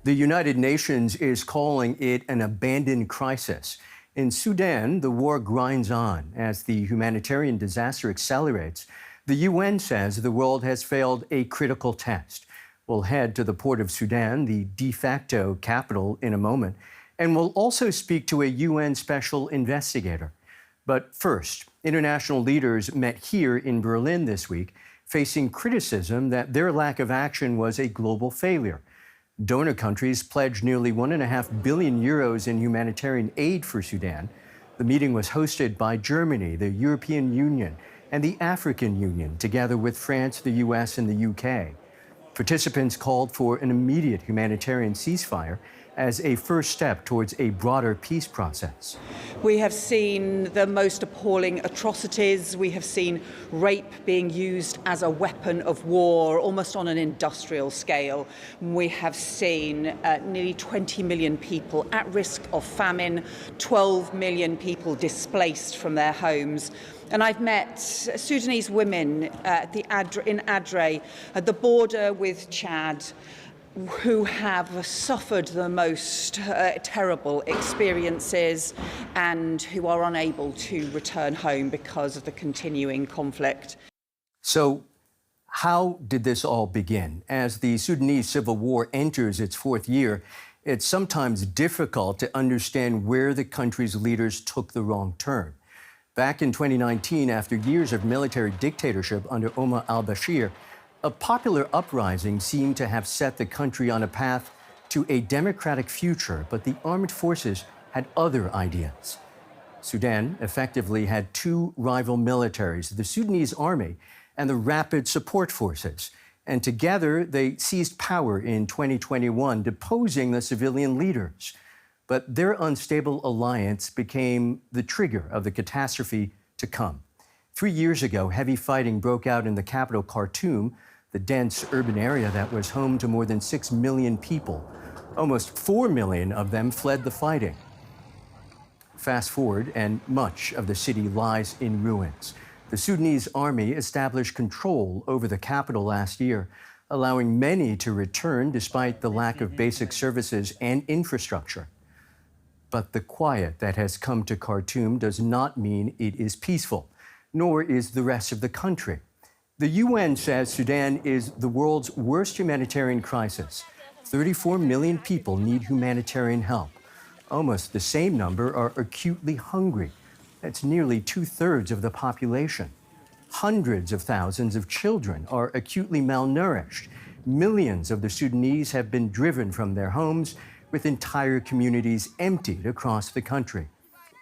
The United Nations is calling it an abandoned crisis. In Sudan, the war grinds on as the humanitarian disaster accelerates. The UN says the world has failed a critical test. We'll head to the Port of Sudan, the de facto capital, in a moment, and we'll also speak to a UN special investigator. But first, international leaders met here in Berlin this week, facing criticism that their lack of action was a global failure. Donor countries pledged nearly €1.5 billion in humanitarian aid for Sudan. The meeting was hosted by Germany, the European Union, and the African Union, together with France, the US, and the UK. Participants called for an immediate humanitarian ceasefire as a first step towards a broader peace process. We have seen the most appalling atrocities. We have seen rape being used as a weapon of war, almost on an industrial scale. We have seen nearly 20 million people at risk of famine, 12 million people displaced from their homes. And I've met Sudanese women in Adre, at the border with Chad, who have suffered the most terrible experiences and who are unable to return home because of the continuing conflict. So, how did this all begin? As the Sudanese civil war enters its fourth year, it's sometimes difficult to understand where the country's leaders took the wrong turn. Back in 2019, after years of military dictatorship under Omar al-Bashir, a popular uprising seemed to have set the country on a path to a democratic future, but the armed forces had other ideas. Sudan effectively had two rival militaries, the Sudanese army and the Rapid Support Forces, and together they seized power in 2021, deposing the civilian leaders. But their unstable alliance became the trigger of the catastrophe to come. 3 years ago, heavy fighting broke out in the capital, Khartoum, the dense urban area that was home to more than 6 million people. Almost 4 million of them fled the fighting. Fast forward, and much of the city lies in ruins. The Sudanese army established control over the capital last year, allowing many to return despite the lack of basic services and infrastructure. But the quiet that has come to Khartoum does not mean it is peaceful, nor is the rest of the country. The UN says Sudan is the world's worst humanitarian crisis. 34 million people need humanitarian help. Almost the same number are acutely hungry. That's nearly 2/3 of the population. Hundreds of thousands of children are acutely malnourished. Millions of the Sudanese have been driven from their homes, with entire communities emptied across the country.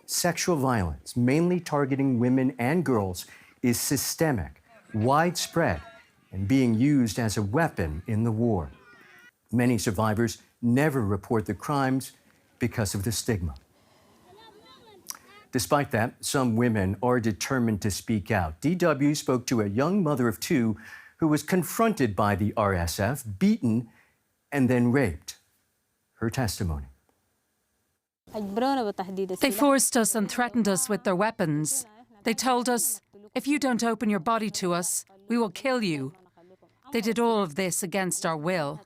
Sexual violence, mainly targeting women and girls, is systemic, widespread, and being used as a weapon in the war. Many survivors never report the crimes because of the stigma. Despite that, some women are determined to speak out. DW spoke to a young mother of two who was confronted by the RSF, beaten, and then raped. Her testimony. They forced us and threatened us with their weapons. They told us, if you don't open your body to us, we will kill you. They did all of this against our will.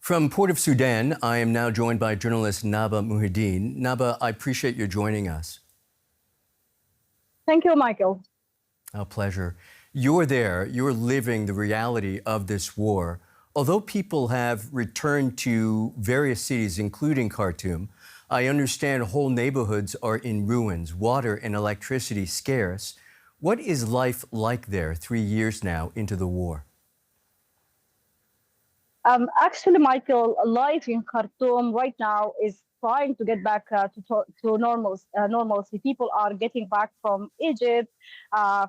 From Port of Sudan, I am now joined by journalist Naba Mohideen. Naba, I appreciate your joining us. Thank you, Michael. A pleasure. You're there, you're living the reality of this war. Although people have returned to various cities, including Khartoum, I understand whole neighborhoods are in ruins, water and electricity scarce. What is life like there 3 years now into the war? Actually, Michael, life in Khartoum right now is trying to get back to normalcy. People are getting back from Egypt,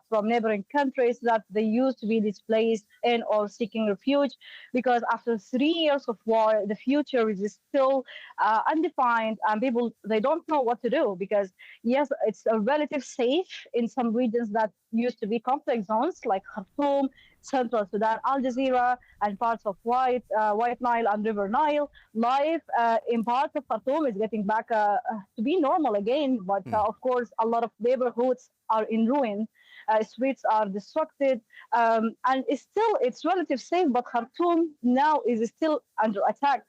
from neighboring countries that they used to be displaced in or seeking refuge, because after 3 years of war, the future is still undefined, and people, they don't know what to do, because yes, it's a relative safe in some regions that used to be conflict zones like Khartoum, Central Sudan, Al Jazeera, and parts of White Nile and River Nile. Life in parts of Khartoum is getting back to be normal again, but of course, a lot of neighborhoods are in ruin. streets are destructed, and it's relatively safe. But Khartoum now is still under attack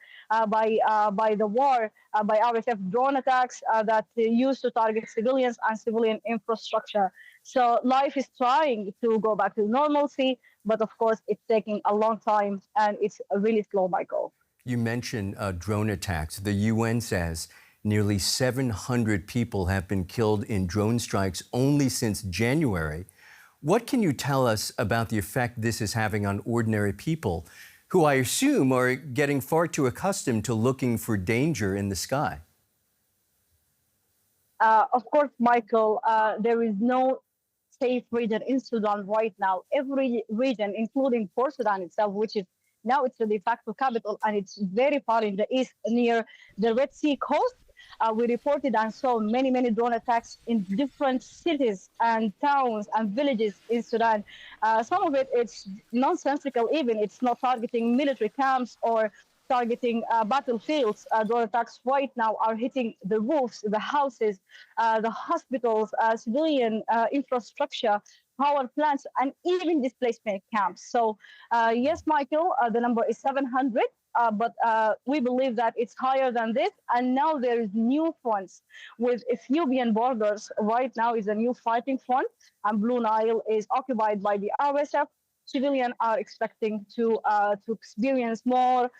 by the war, by RSF drone attacks that used to target civilians and civilian infrastructure. So life is trying to go back to normalcy, but of course it's taking a long time and it's really slow, Michael. You mentioned drone attacks. The UN says nearly 700 people have been killed in drone strikes only since January. What can you tell us about the effect this is having on ordinary people, who I assume are getting far too accustomed to looking for danger in the sky? Of course, Michael, there is no safe region in Sudan right now. Every region, including Port Sudan itself, which is now it's the de facto capital, and it's very far in the east near the Red Sea coast. We reported and saw many drone attacks in different cities and towns and villages in Sudan. Some of it's nonsensical even. It's not targeting military camps or targeting battlefields. Drone attacks right now are hitting the roofs, the houses, the hospitals, civilian infrastructure, power plants, and even displacement camps. So yes, Michael, the number is 700. But we believe that it's higher than this. And now there is new fronts with Ethiopian borders. Right now is a new fighting front, and Blue Nile is occupied by the RSF. Civilians are expecting to experience more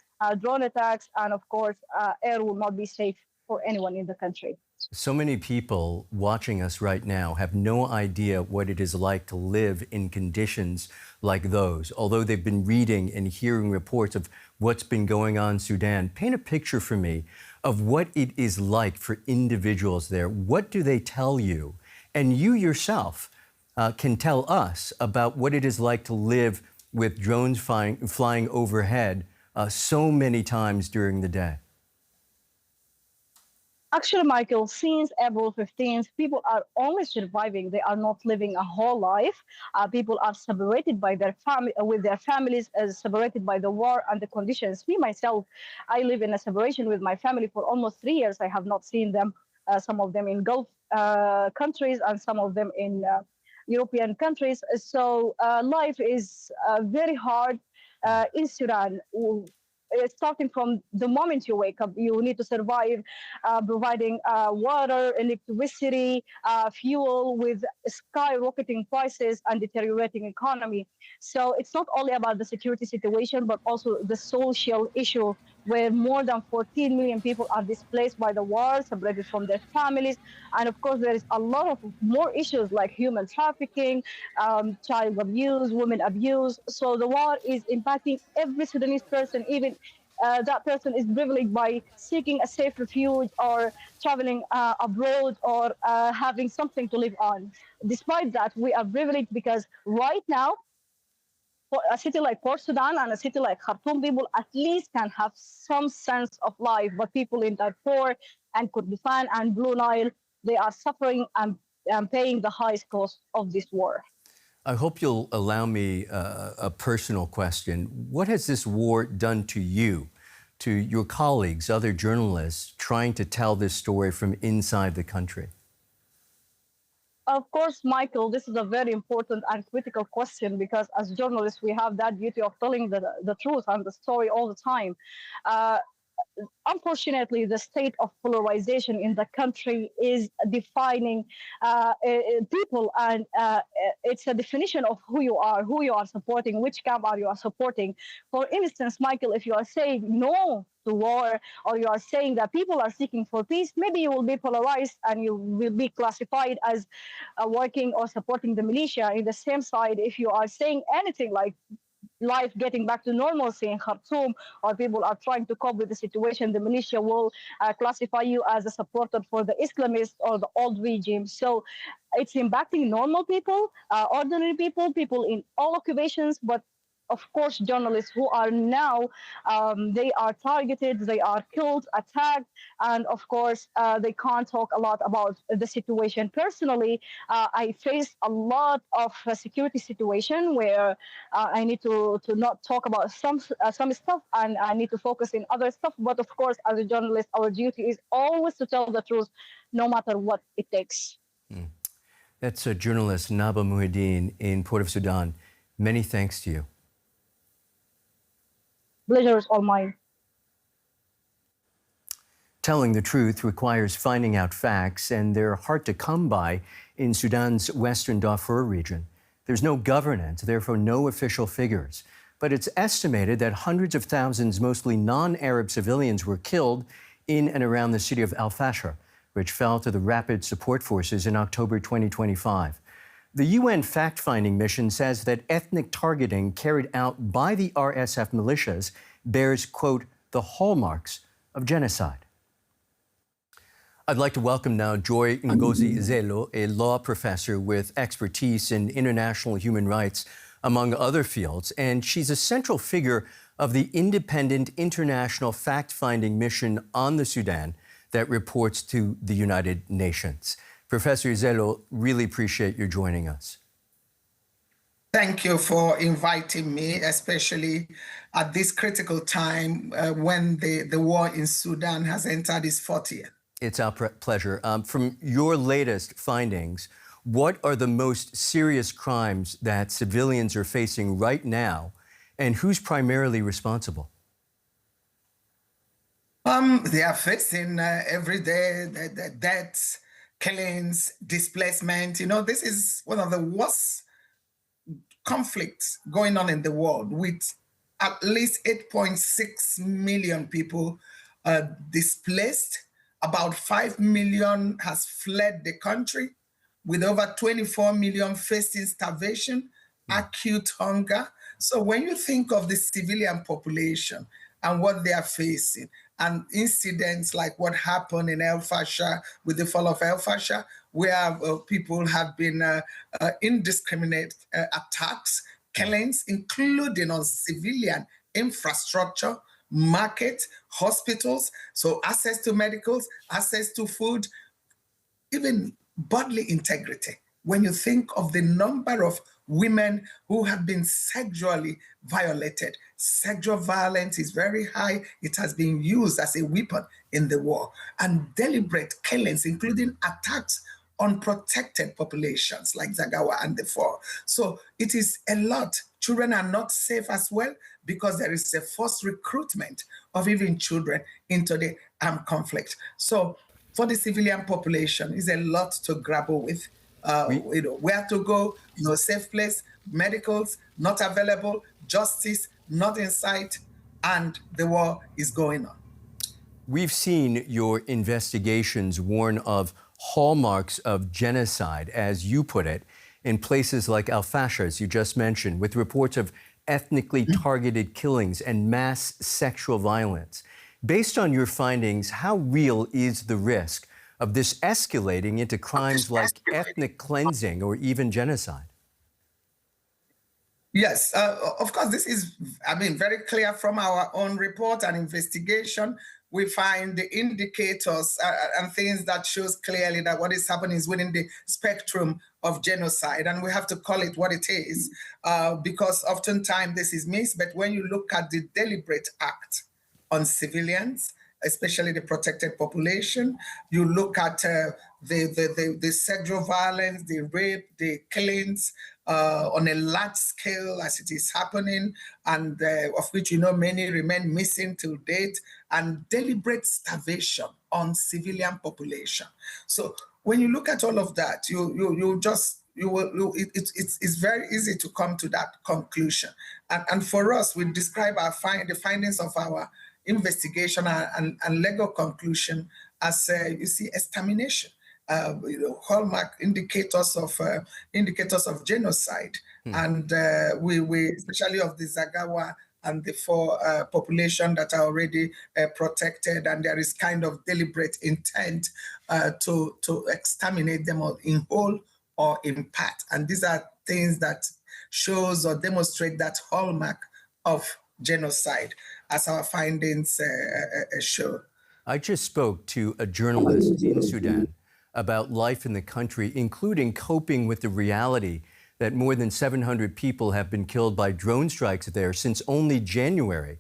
drone attacks, and of course, air will not be safe for anyone in the country. So many people watching us right now have no idea what it is like to live in conditions like those. Although they've been reading and hearing reports of what's been going on in Sudan, paint a picture for me of what it is like for individuals there. What do they tell you? And you yourself can tell us about what it is like to live with drones flying overhead so many times during the day. Actually, Michael, since April 15th, people are only surviving. They are not living a whole life. People are separated by their family, with their families, separated by the war and the conditions. Me, myself, I live in a separation with my family for almost 3 years. I have not seen them, some of them in Gulf countries and some of them in European countries. So life is very hard in Sudan. Starting from the moment you wake up, you need to survive, providing water, electricity, fuel with skyrocketing prices and deteriorating economy. So it's not only about the security situation, but also the social issue where more than 14 million people are displaced by the war, separated from their families. And of course, there is a lot of more issues like human trafficking, child abuse, women abuse. So the war is impacting every Sudanese person, even that person is privileged by seeking a safe refuge or traveling abroad or having something to live on. Despite that, we are privileged because right now, for a city like Port Sudan and a city like Khartoum, people at least can have some sense of life. But people in Darfur and Kurdistan and Blue Nile, they are suffering and paying the highest cost of this war. I hope you'll allow me a personal question. What has this war done to you, to your colleagues, other journalists, trying to tell this story from inside the country? Of course, Michael, this is a very important and critical question because as journalists, we have that duty of telling the truth and the story all the time. Unfortunately, the state of polarization in the country is defining people, and it's a definition of who you are supporting, which camp are you supporting. For instance, Michael, if you are saying no to war, or you are saying that people are seeking for peace, maybe you will be polarized and you will be classified as working or supporting the militia. In the same side, if you are saying anything like life getting back to normalcy in Khartoum, or people are trying to cope with the situation, the militia will classify you as a supporter for the Islamists or the old regime. So it's impacting normal people, ordinary people, people in all occupations, but of course, journalists who are now, they are targeted, they are killed, attacked, and of course, they can't talk a lot about the situation. Personally, I faced a lot of security situation where I need to not talk about some stuff, and I need to focus in other stuff. But of course, as a journalist, our duty is always to tell the truth, no matter what it takes. That's a journalist, Naba Mohideen, in Port of Sudan. Many thanks to you. Pleasure is all mine. Telling the truth requires finding out facts, and they're hard to come by in Sudan's western Darfur region. There's no governance, therefore no official figures. But it's estimated that hundreds of thousands, mostly non-Arab civilians, were killed in and around the city of Al Fasher, which fell to the Rapid Support Forces in October 2025. The UN fact-finding mission says that ethnic targeting carried out by the RSF militias bears, quote, the hallmarks of genocide. I'd like to welcome now Joy Ngozi Izelo, a law professor with expertise in international human rights, among other fields, and she's a central figure of the independent international fact-finding mission on the Sudan that reports to the United Nations. Professor Izelo, really appreciate your joining us. Thank you for inviting me, especially at this critical time when the war in Sudan has entered its 4th year. It's our pleasure. From your latest findings, what are the most serious crimes that civilians are facing right now, and who's primarily responsible? They are facing every day the deaths, killings, displacement. You know, this is one of the worst conflicts going on in the world, with at least 8.6 million people displaced. About 5 million has fled the country, with over 24 million facing starvation, acute hunger. So when you think of the civilian population and what they are facing, and incidents like what happened in El Fasher with the fall of El Fasher, where people have been indiscriminate attacks, killings, including on civilian infrastructure, market, hospitals, so access to medicals, access to food, even bodily integrity. When you think of the number of women who have been sexually violated, sexual violence is very high. It has been used as a weapon in the war, and deliberate killings, including attacks on protected populations like Zagawa and Darfur. So it is a lot. Children are not safe as well, because there is a forced recruitment of even children into the armed conflict. So for the civilian population, is a lot to grapple with. You know, where to go, no safe place, medicals not available, justice not in sight, and the war is going on. We've seen your investigations warn of hallmarks of genocide, as you put it, in places like Al Fasher, as you just mentioned, with reports of ethnically targeted killings and mass sexual violence. Based on your findings, how real is the risk of this escalating into crimes like ethnic cleansing or even genocide? Yes, of course, this is, very clear from our own report and investigation. We find the indicators and things that shows clearly that what is happening is within the spectrum of genocide, and we have to call it what it is, because oftentimes this is missed. But when you look at the deliberate act on civilians, especially the protected population, you look at the sexual violence, the rape, the killings on a large scale as it is happening, and of which many remain missing to date, and deliberate starvation on civilian population. So when you look at all of that, it's very easy to come to that conclusion. And for us, we describe the findings of our investigation and legal conclusion as extermination. Hallmark indicators of genocide, and we especially of the Zagawa and the 4 population that are already protected, and there is kind of deliberate intent to exterminate them in whole or in part. And these are things that shows or demonstrate that hallmark of genocide, as our findings show. I just spoke to a journalist in Sudan about life in the country, including coping with the reality that more than 700 people have been killed by drone strikes there since only January.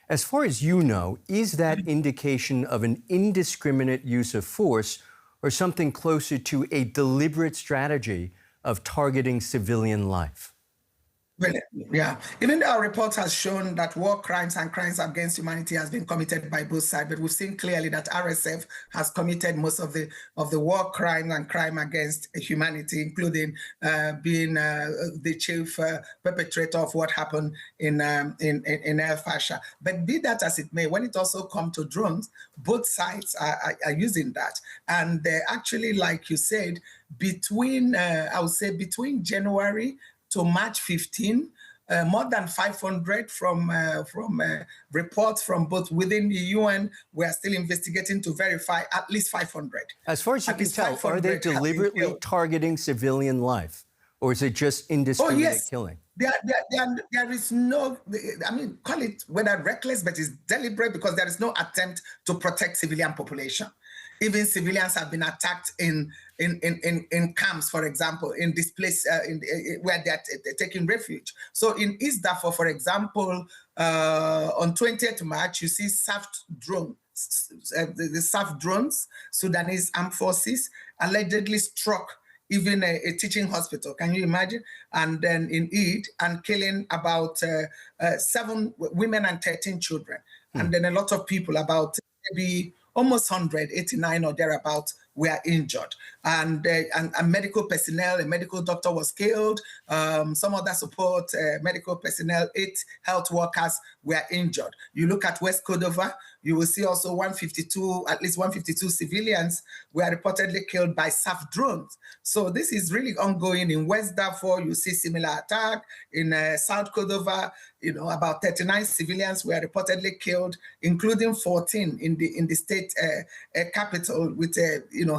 As far as you know, is that indication of an indiscriminate use of force, or something closer to a deliberate strategy of targeting civilian life? Well, yeah. Even though our report has shown that war crimes and crimes against humanity has been committed by both sides, but we've seen clearly that RSF has committed most of the war crime and crime against humanity, including being the chief perpetrator of what happened in El Fasher. But be that as it may, when it also comes to drones, both sides are using that, and actually, like you said, between I would say between January to March 15, more than 500 from reports from both within the UN. We are still investigating to verify at least 500. As far as you can tell, are they deliberately targeting civilian life, or is it just indiscriminate killing? There is no, I mean, call it whether reckless, but it's deliberate because there is no attempt to protect civilian population. Even civilians have been attacked in camps, for example, in displaced where they're taking refuge. So in East Darfur, for example, on 20th March, you see SAF drones, the SAF drones, Sudanese armed forces, allegedly struck even a teaching hospital. Can you imagine? And then in Eid, and killing about 7 women and 13 children. And then a lot of people, about maybe almost 189 or thereabout, were injured. And medical personnel, a medical doctor was killed. Some other support medical personnel, 8 health workers were injured. You look at West Cordova, you will see also at least 152 civilians were reportedly killed by SAF drones. So this is really ongoing. In West Darfur, you see similar attack. In South Cordova, about 39 civilians were reportedly killed, including 14 in the state capital, with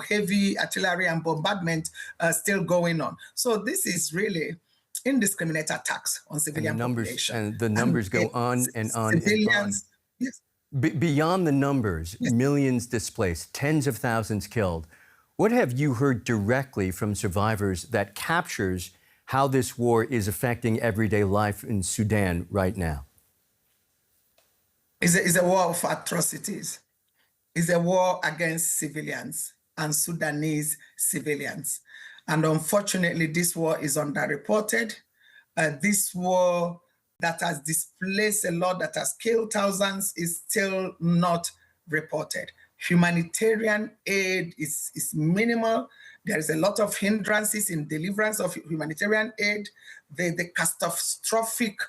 heavy artillery and bombardment still going on. So this is really indiscriminate attacks on civilian population. And the numbers go on and on and on. Yes. Beyond the numbers, yes. Millions displaced, tens of thousands killed. What have you heard directly from survivors that captures how this war is affecting everyday life in Sudan right now? It's a war of atrocities. It's a war against civilians and Sudanese civilians. And unfortunately, this war is underreported. This war that has displaced a lot, that has killed thousands, is still not reported. Humanitarian aid is minimal. There is a lot of hindrances in deliverance of humanitarian aid. The catastrophic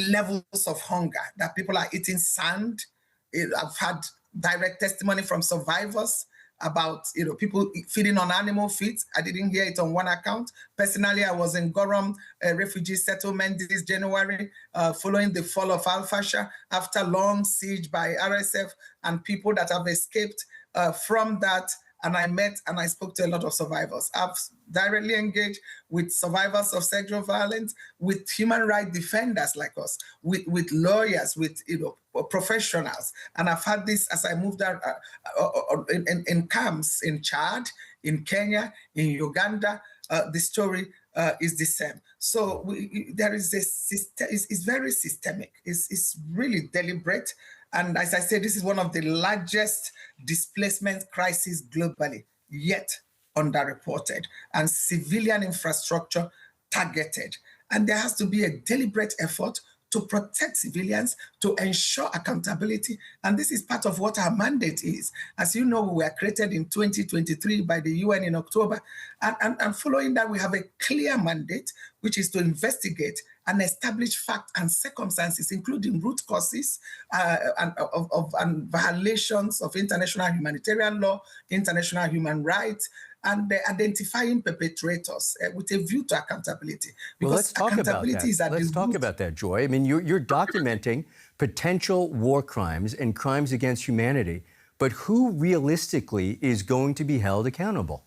levels of hunger, that people are eating sand. I've had direct testimony from survivors about people feeding on animal feed. I didn't hear it on one account. Personally, I was in Gorom refugee settlement this January, following the fall of Al Fasher, after long siege by RSF, and people that have escaped from that. And I met and I spoke to a lot of survivors. I've directly engaged with survivors of sexual violence, with human rights defenders like us, with lawyers, with professionals. And I've had this as I moved out in camps in Chad, in Kenya, in Uganda. The story is the same. So there is a system. It's very systemic. It's really deliberate. And as I said, this is one of the largest displacement crises globally, yet underreported, and civilian infrastructure targeted. And there has to be a deliberate effort to protect civilians, to ensure accountability. And this is part of what our mandate is. As you know, we were created in 2023 by the UN in October. And following that, we have a clear mandate, which is to investigate and establish facts and circumstances, including root causes and violations of international humanitarian law, international human rights, and identifying perpetrators with a view to accountability. Well, let's talk about that. Let's talk about that, Joy. I mean, you're documenting potential war crimes and crimes against humanity, but who realistically is going to be held accountable?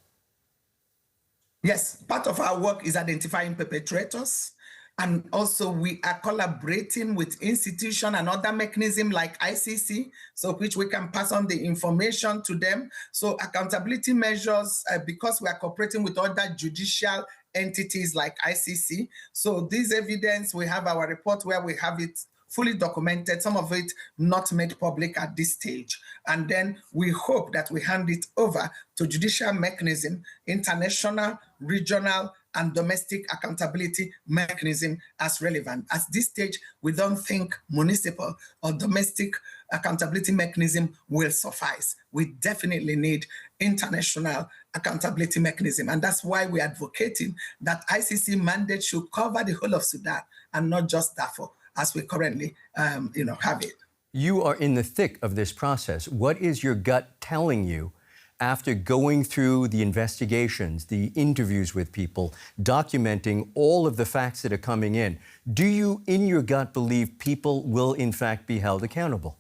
Yes, part of our work is identifying perpetrators. And also we are collaborating with institutions and other mechanisms like ICC, so which we can pass on the information to them. So accountability measures, because we are cooperating with other judicial entities like ICC. So this evidence, we have our report where we have it fully documented, some of it not made public at this stage. And then we hope that we hand it over to judicial mechanism, international, regional, and domestic accountability mechanism as relevant. At this stage, we don't think municipal or domestic accountability mechanism will suffice. We definitely need international accountability mechanism. And that's why we're advocating that ICC mandate should cover the whole of Sudan and not just Darfur, as we currently have it. You are in the thick of this process. What is your gut telling you after going through the investigations, the interviews with people, documenting all of the facts that are coming in? Do you, in your gut, believe people will in fact be held accountable?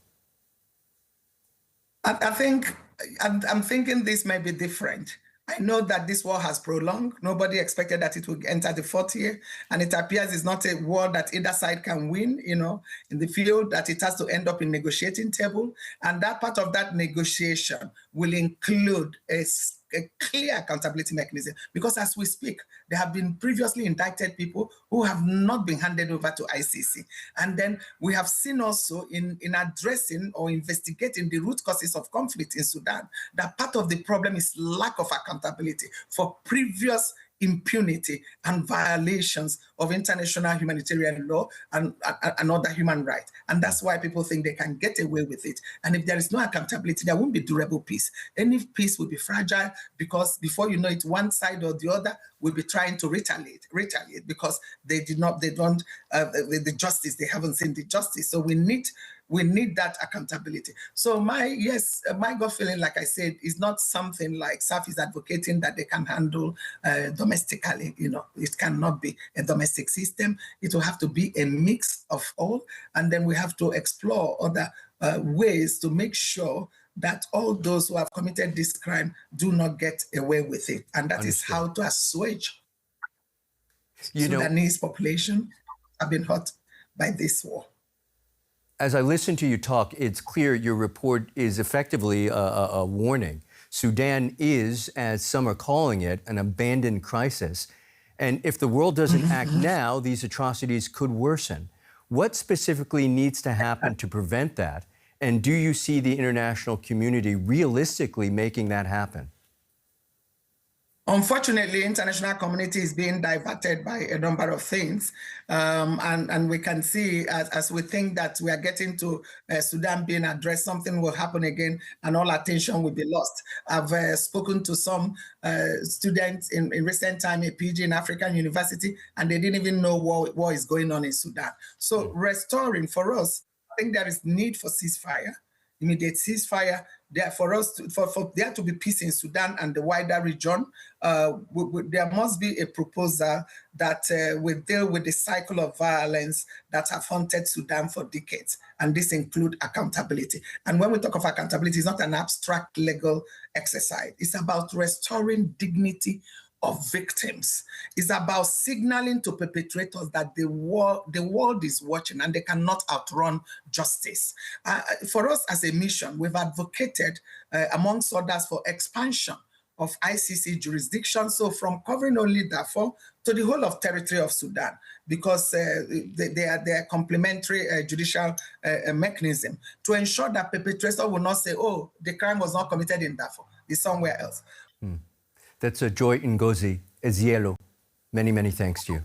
I think, I'm thinking this may be different. I know that this war has prolonged. Nobody expected that it would enter the fourth year. And it appears it's not a war that either side can win, in the field, that it has to end up in negotiating table. And that part of that negotiation will include a clear accountability mechanism. Because as we speak, there have been previously indicted people who have not been handed over to ICC. And then we have seen also in addressing or investigating the root causes of conflict in Sudan, that part of the problem is lack of accountability for previous impunity and violations of international humanitarian law and other human rights. And that's why people think they can get away with it. And if there is no accountability, there won't be durable peace. Any peace will be fragile because before you know it, one side or the other will be trying to retaliate because the justice, they haven't seen the justice. So we need that accountability. So my gut feeling, like I said, is not something like SAF is advocating that they can handle domestically. It cannot be a domestic system. It will have to be a mix of all. And then we have to explore other ways to make sure that all those who have committed this crime do not get away with it. And that is how to assuage Sudanese population have been hurt by this war. As I listen to you talk, it's clear your report is effectively a warning. Sudan is, as some are calling it, an abandoned crisis. And if the world doesn't act now, these atrocities could worsen. What specifically needs to happen to prevent that? And do you see the international community realistically making that happen? Unfortunately, international community is being diverted by a number of things. And we can see as we think that we are getting to Sudan being addressed, something will happen again and all attention will be lost. I've spoken to some students in recent time, a PG in African University, and they didn't even know what is going on in Sudan. So restoring for us, I think there is need for ceasefire, immediate ceasefire. For there to be peace in Sudan and the wider region, there must be a proposal that will deal with the cycle of violence that have haunted Sudan for decades. And this includes accountability. And when we talk of accountability, it's not an abstract legal exercise. It's about restoring dignity of victims. It's about signaling to perpetrators that the world is watching and they cannot outrun justice. For us as a mission, we've advocated, amongst others, for expansion of ICC jurisdiction, so from covering only Darfur to the whole of territory of Sudan, because they are complementary judicial mechanism to ensure that perpetrators will not say, oh, the crime was not committed in Darfur, it's somewhere else. That's Joy Ngozi Izelo. Many, many thanks to you.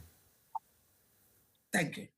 Thank you.